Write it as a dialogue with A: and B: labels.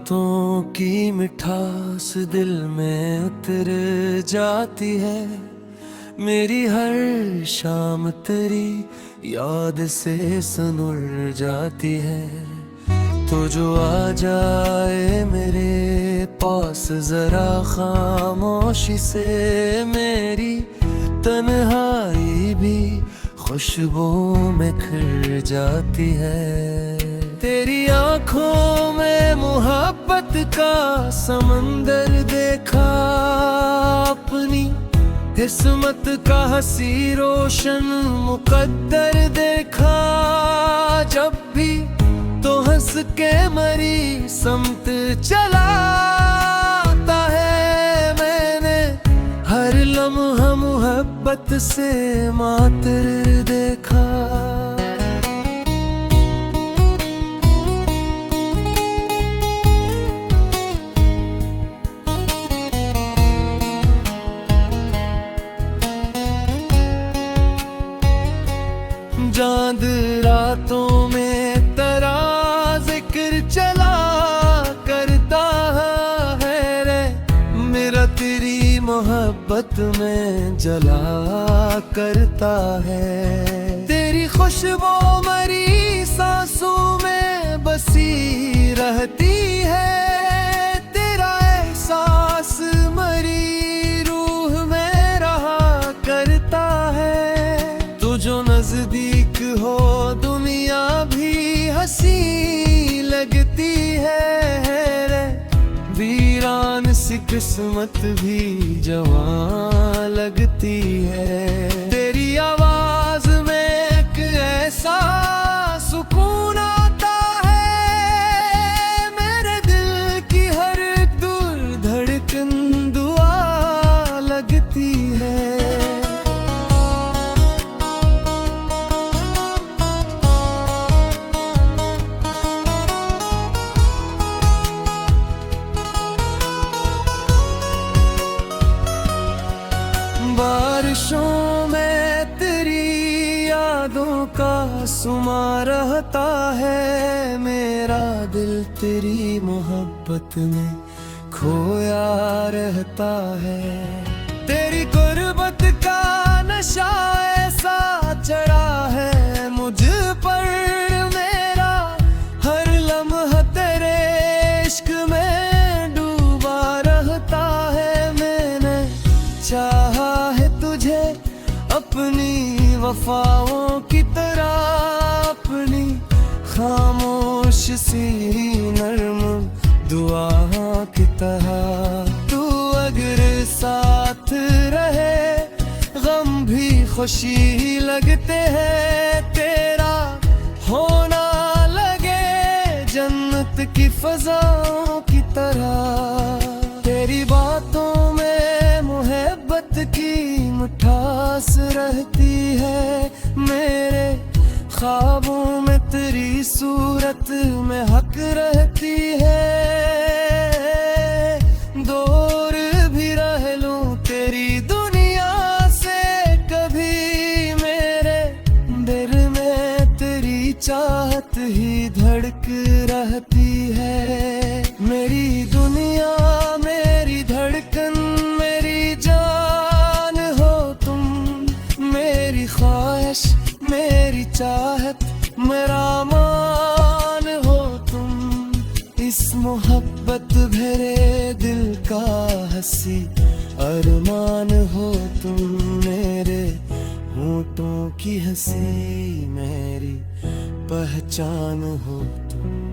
A: बातों की मिठास दिल में उतर जाती है। मेरी हर शाम तेरी याद से सुनुर जाती है। तो जो आ जाए मेरे पास जरा खामोशी से, मेरी तन्हाई भी खुशबू में खिल जाती है। तेरी आंखों में मोहब्बत का समंदर देखा, अपनी किस्मत का हंसी रोशन मुकद्दर देखा। जब भी तो हंस के मरी समत चलाता है मैंने, हर लम्हा मोहब्बत से मातर देखा। चांद रातों में तेरा जिक्र चला करता है रे, मेरा तेरी मोहब्बत में जला करता है। तेरी खुशबू मरी सांसों में बसी रहती है, तेरा एहसास मरी रूह में रहा करता है। तू जो नजदीक हो दुनिया भी हंसी लगती है रे, वीरान सी किस्मत भी जवां लगती है। तेरी आवाज में एक ऐसा सुकून आता है, मेरे दिल की हर दूर धड़कन दुआ लगती है। बारिशों में तेरी यादों का सुमा रहता है, मेरा दिल तेरी मोहब्बत में खोया रहता है। तेरी गुर्बत का नशा ऐसा चढ़ा है मुझ पर, मेरा हर लम्हा तेरे इश्क में डूबा रहता है। मैंने चाहा तुझे अपनी वफाओं की तरह, अपनी खामोश सी नर्म दुआ की तरह। तू अगर साथ रहे गम भी खुशी लगते हैं, तेरा होना लगे जन्नत की फजाओं की तरह। तेरी बातों में मोहब्बत की मिठास रहती है, मेरे ख्वाबों में तेरी सूरत में हक रहती है। दूर भी रह लूं तेरी दुनिया से कभी, मेरे दिल में तेरी चाहत ही धड़क रहती है। मेरी दुनिया मेरी धड़कन मेरी जान हो तुम, मेरी ख्वाहिश मेरी चाहत मेरा मान हो तुम। इस मोहब्बत भरे दिल का हंसी अरमान हो तुम, मेरे होठों की हंसी मेरी पहचान हो तुम।